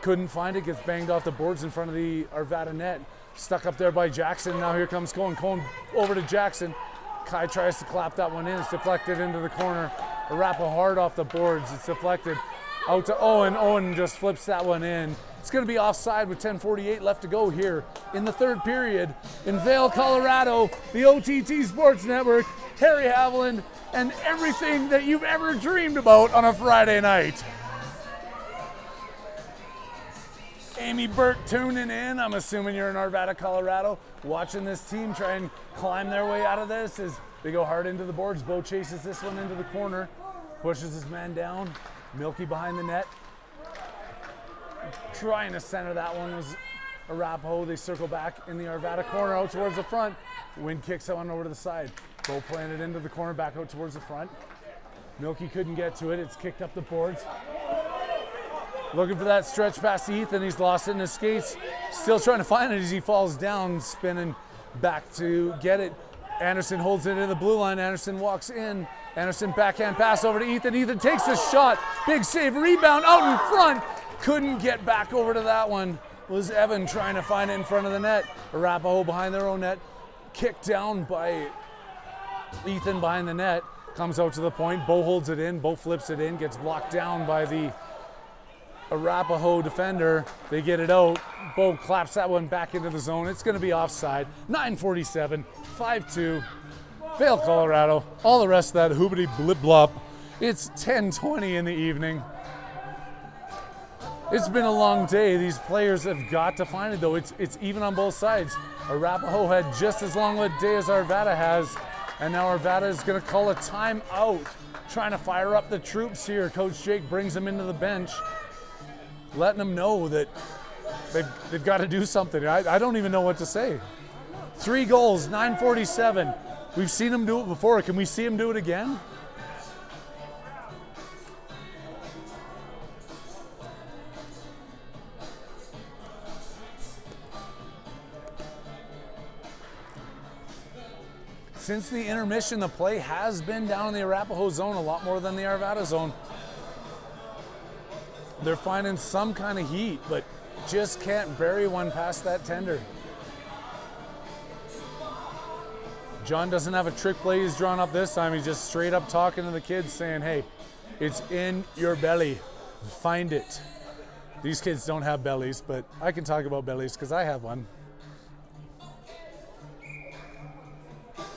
Couldn't find it, gets banged off the boards in front of the Arvada net. Stuck up there by Jackson. Now here comes Cohen. Cohen over to Jackson. Kai tries to clap that one in. It's deflected into the corner. Arapahoe hard off the boards. It's deflected out to Owen. Owen just flips that one in. It's going to be offside with 10:48 left to go here in the third period in Vail, Colorado. The OTT Sports Network, Harry Haviland, and everything that you've ever dreamed about on a Friday night. Amy Burt tuning in. I'm assuming you're in Arvada, Colorado, watching this team try and climb their way out of this as they go hard into the boards. Bo chases this one into the corner, pushes his man down. Milky behind the net. Trying to center that one was Arapahoe. They circle back in the Arvada corner out towards the front. Wind kicks that one over to the side. Bo planted into the corner, back out towards the front. Milky couldn't get to it. It's kicked up the boards. Looking for that stretch past Ethan. He's lost it in his skates. Still trying to find it as he falls down, spinning back to get it. Anderson holds it in the blue line. Anderson walks in. Anderson backhand pass over to Ethan. Ethan takes the shot. Big save, rebound out in front. Couldn't get back over to that one. Was Evan trying to find it in front of the net. Arapahoe behind their own net. Kicked down by Ethan behind the net. Comes out to the point. Bo holds it in. Bo flips it in. Gets blocked down by the Arapahoe defender. They get it out. Bo claps that one back into the zone. It's going to be offside. 9:47, 5-2. Vail, Colorado. All the rest of that hoobity blip blop. It's 10:20 in the evening. It's been a long day. These players have got to find it, though. It's even on both sides. Arapahoe had just as long of a day as Arvada has, and now Arvada is going to call a timeout, trying to fire up the troops here. Coach Jake brings them into the bench, letting them know that they've got to do something. I don't even know what to say. 3 goals, 9:47. We've seen them do it before. Can we see them do it again? Since the intermission, the play has been down in the Arapahoe zone a lot more than the Arvada zone. They're finding some kind of heat, but just can't bury one past that tender. John doesn't have a trick play he's drawn up this time. He's just straight up talking to the kids saying, hey, it's in your belly. Find it. These kids don't have bellies, but I can talk about bellies because I have one.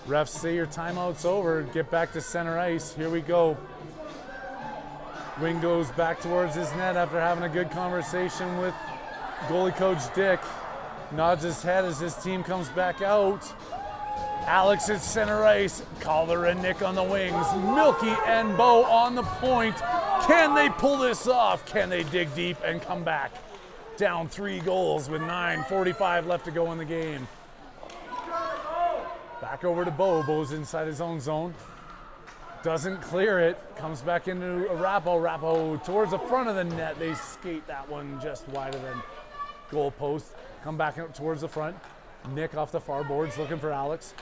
Refs say your timeout's over. Get back to center ice. Here we go. Wing goes back towards his net after having a good conversation with goalie coach Dick. nods his head as his team comes back out. Alex at center ice, Calder and Nick on the wings, Milky and Bo on the point. Can they pull this off? Can they dig deep and come back? Down 3 goals with 9:45 left to go in the game. Back over to Bo. Bo's inside his own zone. Doesn't clear it. Comes back into Arapahoe. Arapahoe towards the front of the net. They skate that one just wider than goal post. Come back up towards the front. Nick off the far boards looking for Alex.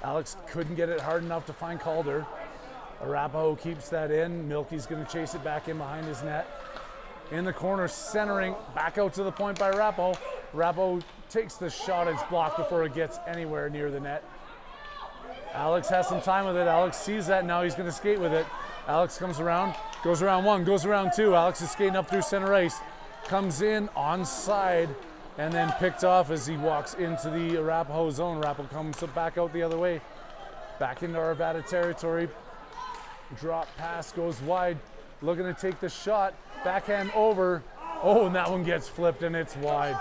Alex couldn't get it hard enough to find Calder. Arapahoe keeps that in. Milky's going to chase it back in behind his net. In the corner, centering back out to the point by Arapahoe. Arapahoe takes the shot. It's blocked before it gets anywhere near the net. Alex has some time with it. Alex sees that. Now he's going to skate with it. Alex comes around, goes around 1, goes around 2. Alex is skating up through center ice. Comes in onside and then picked off as he walks into the Arapahoe zone. Arapahoe comes back out the other way. Back into Arvada territory. Drop pass goes wide. Looking to take the shot. Backhand over. Oh, and that one gets flipped and it's wide.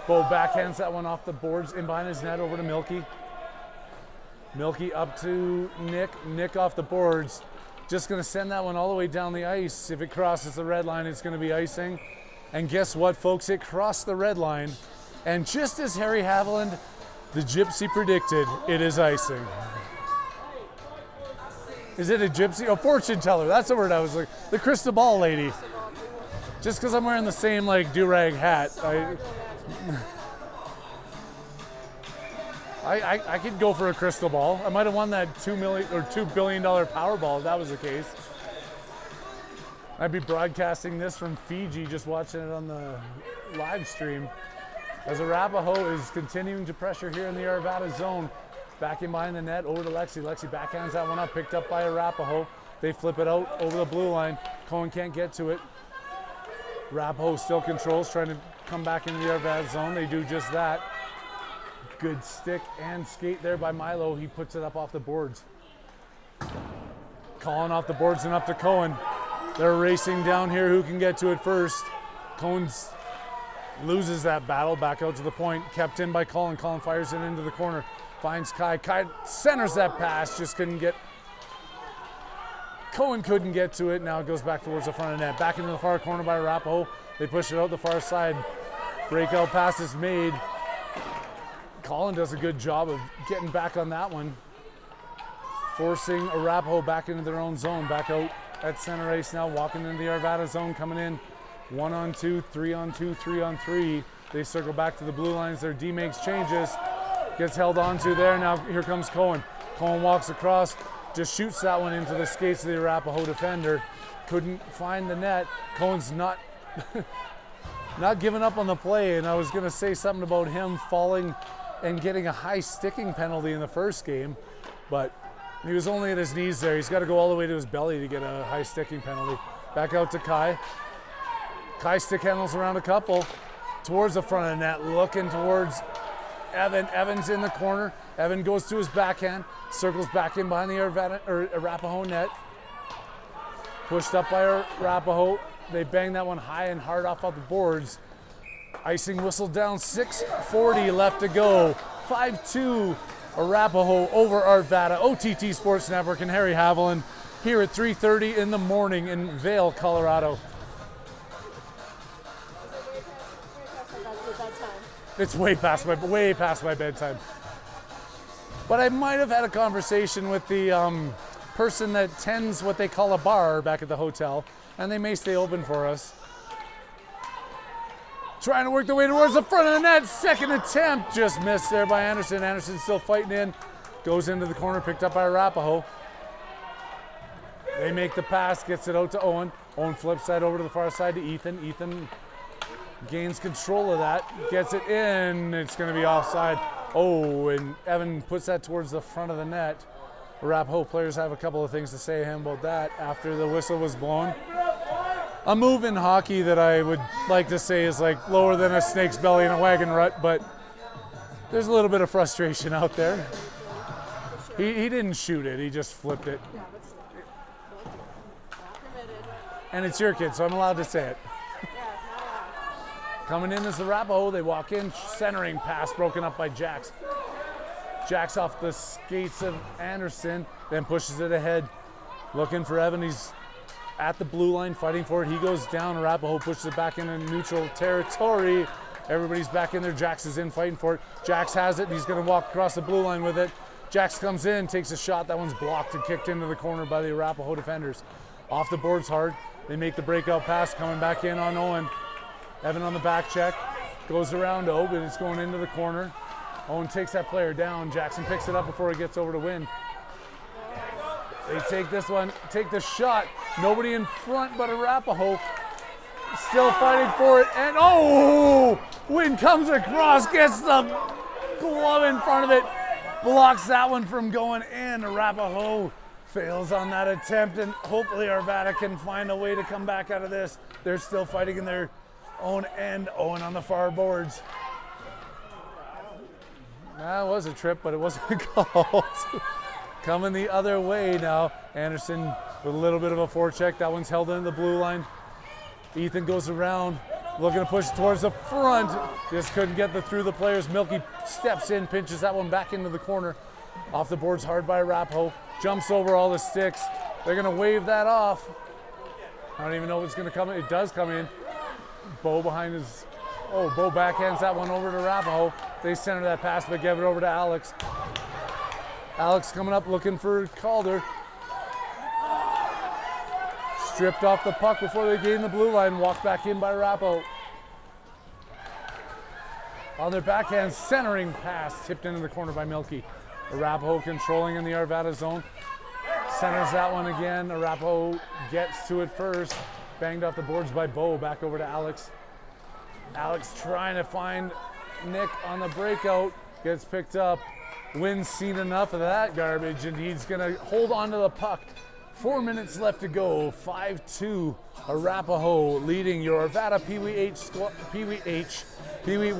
Bo backhands that one off the boards in behind his net over to Milky. Milky up to Nick. Nick off the boards. Just going to send that one all the way down the ice. If it crosses the red line, it's going to be icing. And guess what, folks? It crossed the red line. And just as Harry Haviland, the gypsy, predicted, it is icing. Is it a gypsy? Oh, fortune teller. That's the word I was like. The crystal ball lady. Just because I'm wearing the same like do-rag hat. I could go for a crystal ball. I might have won that $2 billion Powerball if that was the case. I'd be broadcasting this from Fiji, just watching it on the live stream. As Arapahoe is continuing to pressure here in the Arvada zone. Back in behind the net, over to Lexi. Lexi backhands that one up, picked up by Arapahoe. They flip it out over the blue line. Cohen can't get to it. Arapahoe still controls, trying to come back into the Arvada zone. They do just that. Good stick and skate there by Milo. He puts it up off the boards. Calling off the boards and up to Cohen. They're racing down here. Who can get to it first? Cohen loses that battle. Back out to the point. Kept in by Colin. Colin fires it into the corner. Finds Kai. Kai centers that pass. Just couldn't get. Cohen couldn't get to it. Now it goes back towards the front of the net. Back into the far corner by Arapahoe. They push it out the far side. Breakout pass is made. Colin does a good job of getting back on that one. Forcing Arapahoe back into their own zone. Back out at center ice now. Walking into the Arvada zone. Coming in 1-on-2, 3-on-2, 3-on-3. They circle back to the blue lines. Their D makes changes. Gets held onto there. Now here comes Cohen. Cohen walks across. Just shoots that one into the skates of the Arapahoe defender. Couldn't find the net. Cohen's not not giving up on the play. And I was going to say something about him falling and getting a high sticking penalty in the first game. But he was only at his knees there. He's got to go all the way to his belly to get a high sticking penalty. Back out to Kai. Kai stick handles around a couple. Towards the front of the net. Looking towards Evan. Evan's in the corner. Evan goes to his backhand. Circles back in behind the Arapahoe net. Pushed up by Arapahoe. They bang that one high and hard off the boards. Icing whistle down. 6:40 left to go. 5-2 Arapahoe over Arvada. OTT Sports Network and Harry Haviland here at 3:30 in the morning in Vail, Colorado. It's way past my bedtime. But I might have had a conversation with the person that tends what they call a bar back at the hotel, and they may stay open for us. Trying to work their way towards the front of the net. Second attempt, just missed there by Anderson. Anderson still fighting in. Goes into the corner, picked up by Arapahoe. They make the pass, gets it out to Owen. Owen flips that over to the far side to Ethan. Ethan gains control of that, gets it in. It's going to be offside. Oh, and Evan puts that towards the front of the net. Arapahoe players have a couple of things to say to him about that after the whistle was blown. A move in hockey that I would like to say is like lower than a snake's belly in a wagon rut, but there's a little bit of frustration out there. He didn't shoot it, he just flipped it. And it's your kid, so I'm allowed to say it. Coming in is Arapahoe. They walk in, centering pass broken up by Jax. Jax off the skates of Anderson, then pushes it ahead. Looking for Evan. He's at the blue line fighting for it. He goes down. Arapahoe pushes it back into neutral territory. Everybody's back in there. Jax is in fighting for it. Jax has it. He's going to walk across the blue line with it. Jax comes in, takes a shot. That one's blocked and kicked into the corner by the Arapahoe defenders. Off the boards hard. They make the breakout pass, coming back in on Owen. Evan on the back check. Goes around O, but it's going into the corner. Owen takes that player down. Jackson picks it up before he gets over to win. They take this one, take the shot. Nobody in front but Arapahoe. Still fighting for it, and oh! Win comes across, gets the glove in front of it. Blocks that one from going in. Arapahoe fails on that attempt, and hopefully Arvada can find a way to come back out of this. They're still fighting in their own end. Owen on the far boards. That was a trip, but it wasn't called. Coming the other way now. Anderson with a little bit of a forecheck. That one's held in the blue line. Ethan goes around, looking to push towards the front. Just couldn't get through the players. Milky steps in, pinches that one back into the corner. Off the boards hard by Arapahoe. Jumps over all the sticks. They're going to wave that off. I don't even know if it's going to come in. It does come in. Bo behind his... Oh, Bo backhands that one over to Arapahoe. They center that pass, but give it over to Alex. Alex coming up looking for Calder. Stripped off the puck before they gain the blue line. Walked back in by Arapahoe. On their backhand, centering pass. Tipped into the corner by Milky. Arapahoe controlling in the Arvada zone. Centers that one again. Arapahoe gets to it first. Banged off the boards by Bo. Back over to Alex. Alex trying to find Nick on the breakout. Gets picked up. Wynn's seen enough of that garbage, and he's going to hold on to the puck. 4 minutes left to go. 5-2. Arapahoe leading your Arvada PeeWee H squad. PeeWee,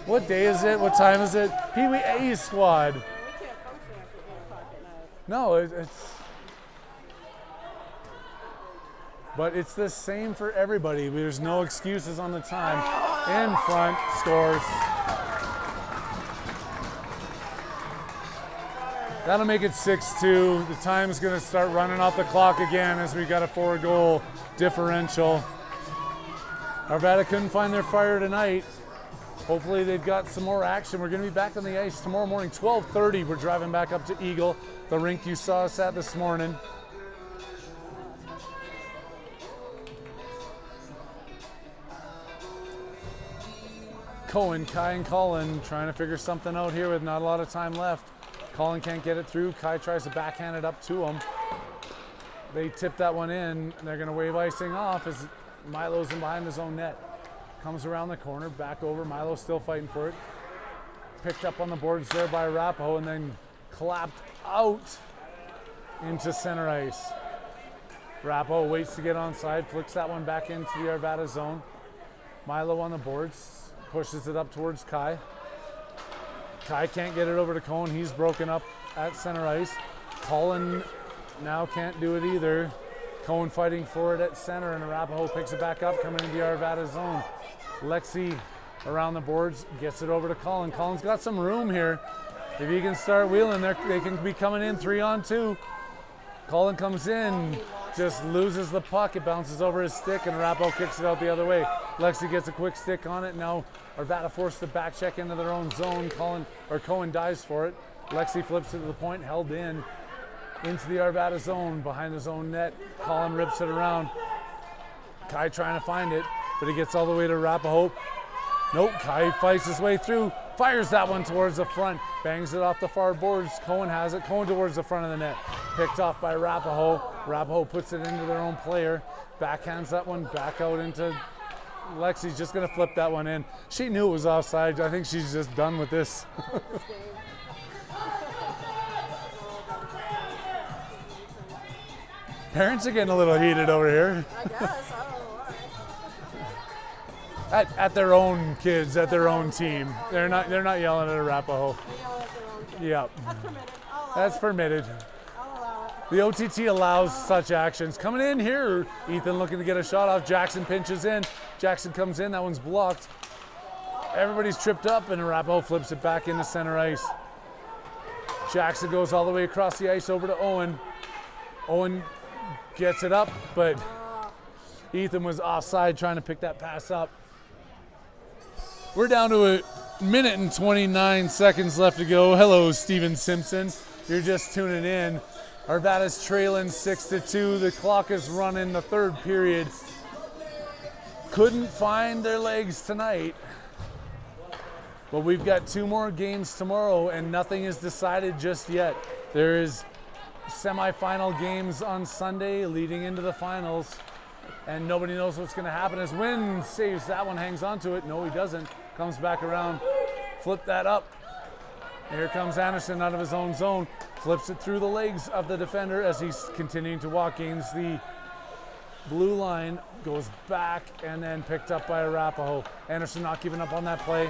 what day is it? What time is it? PeeWee A squad. No, it's... But it's the same for everybody. There's no excuses on the time. In front, scores. That'll make it 6-2. The time's gonna start running off the clock again as we got a 4-goal differential. Arvada couldn't find their fire tonight. Hopefully they've got some more action. We're gonna be back on the ice tomorrow morning, 12:30. We're driving back up to Eagle, the rink you saw us at this morning. Cohen, Kai, and Colin trying to figure something out here with not a lot of time left. Colin can't get it through. Kai tries to backhand it up to him. They tip that one in, and they're going to wave icing off as Milo's in behind his own net. Comes around the corner, back over. Milo's still fighting for it. Picked up on the boards there by Arapahoe, and then clapped out into center ice. Arapahoe waits to get onside, flicks that one back into the Arvada zone. Milo on the boards. Pushes it up towards Kai. Kai can't get it over to Cohen. He's broken up at center ice. Colin now can't do it either. Cohen fighting for it at center, and Arapahoe picks it back up, coming into the Arvada zone. Lexi around the boards, gets it over to Colin. Colin's got some room here. If he can start wheeling, they can be coming in 3-on-2. Colin comes in, just loses the puck. It bounces over his stick, and Arapahoe kicks it out the other way. Lexi gets a quick stick on it. Now Arvada forced to back check into their own zone. Cohen dives for it. Lexi flips it to the point, held in into the Arvada zone behind his own net. Colin rips it around. Kai trying to find it, but he gets all the way to Arapahoe. Nope, Kai fights his way through, fires that one towards the front, bangs it off the far boards. Cohen has it, Cohen towards the front of the net. Picked off by Arapahoe. Arapahoe puts it into their own player. Backhands that one back out into Lexi's just gonna flip that one in. She knew it was offside. I think she's just done with this. Parents are getting a little heated over here. I guess. Oh, all right. At their own kids, at their own team. They're not yelling at Arapahoe. They yell at their own kids. Yeah. That's permitted. That's permitted. I'll allow it. The OTT allows such actions. Coming in here, Ethan looking to get a shot off. Jackson pinches in. Jackson comes in, that one's blocked. Everybody's tripped up and Arapahoe flips it back into center ice. Jackson goes all the way across the ice over to Owen. Owen gets it up, but Ethan was offside trying to pick that pass up. We're down to a minute and 29 seconds left to go. Hello, Steven Simpson. You're just tuning in. Arvada's trailing 6-2. The clock is running the third period. Couldn't find their legs tonight. But we've got 2 more games tomorrow and nothing is decided just yet. There is semifinal games on Sunday leading into the finals. And nobody knows what's going to happen as Wynn saves that one, hangs on to it. No, he doesn't. Comes back around, flip that up. Here comes Anderson out of his own zone. Flips it through the legs of the defender as he's continuing to walk. Gains the blue line, goes back, and then picked up by Arapahoe. Anderson not giving up on that play.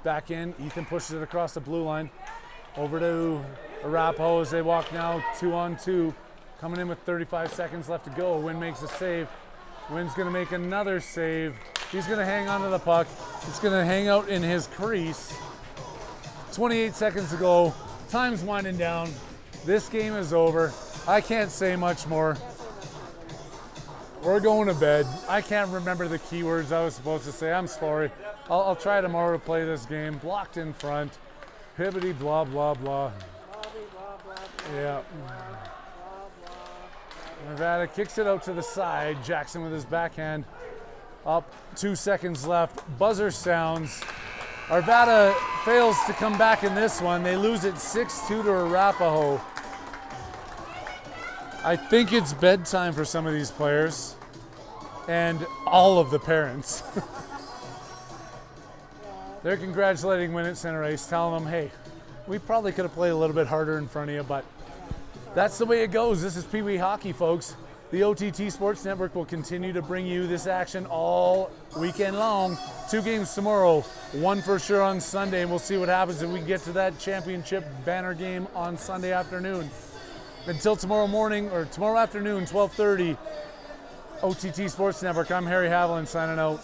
Back in, Ethan pushes it across the blue line. Over to Arapahoe as they walk now 2-on-2. Coming in with 35 seconds left to go. Wynn makes a save. Wynn's gonna make another save. He's gonna hang on to the puck. It's gonna hang out in his crease. 28 seconds to go. Time's winding down. This game is over. I can't say much more. We're going to bed. I can't remember the keywords I was supposed to say. I'm sorry. I'll try tomorrow to play this game. Blocked in front. Hibbity blah blah blah. Yeah. Nevada kicks it out to the side. Jackson with his backhand. Up, 2 seconds left. Buzzer sounds. Arvada fails to come back in this one. They lose it 6-2 to Arapahoe. I think it's bedtime for some of these players and all of the parents. They're congratulating Wynn at center ice, telling them, hey, we probably could have played a little bit harder in front of you, but that's the way it goes. This is PeeWee Hockey, folks. The OTT Sports Network will continue to bring you this action all weekend long. 2 games tomorrow, 1 for sure on Sunday, and we'll see what happens if we get to that championship banner game on Sunday afternoon. Until tomorrow morning, or tomorrow afternoon, 12:30, OTT Sports Network, I'm Harry Haviland signing out.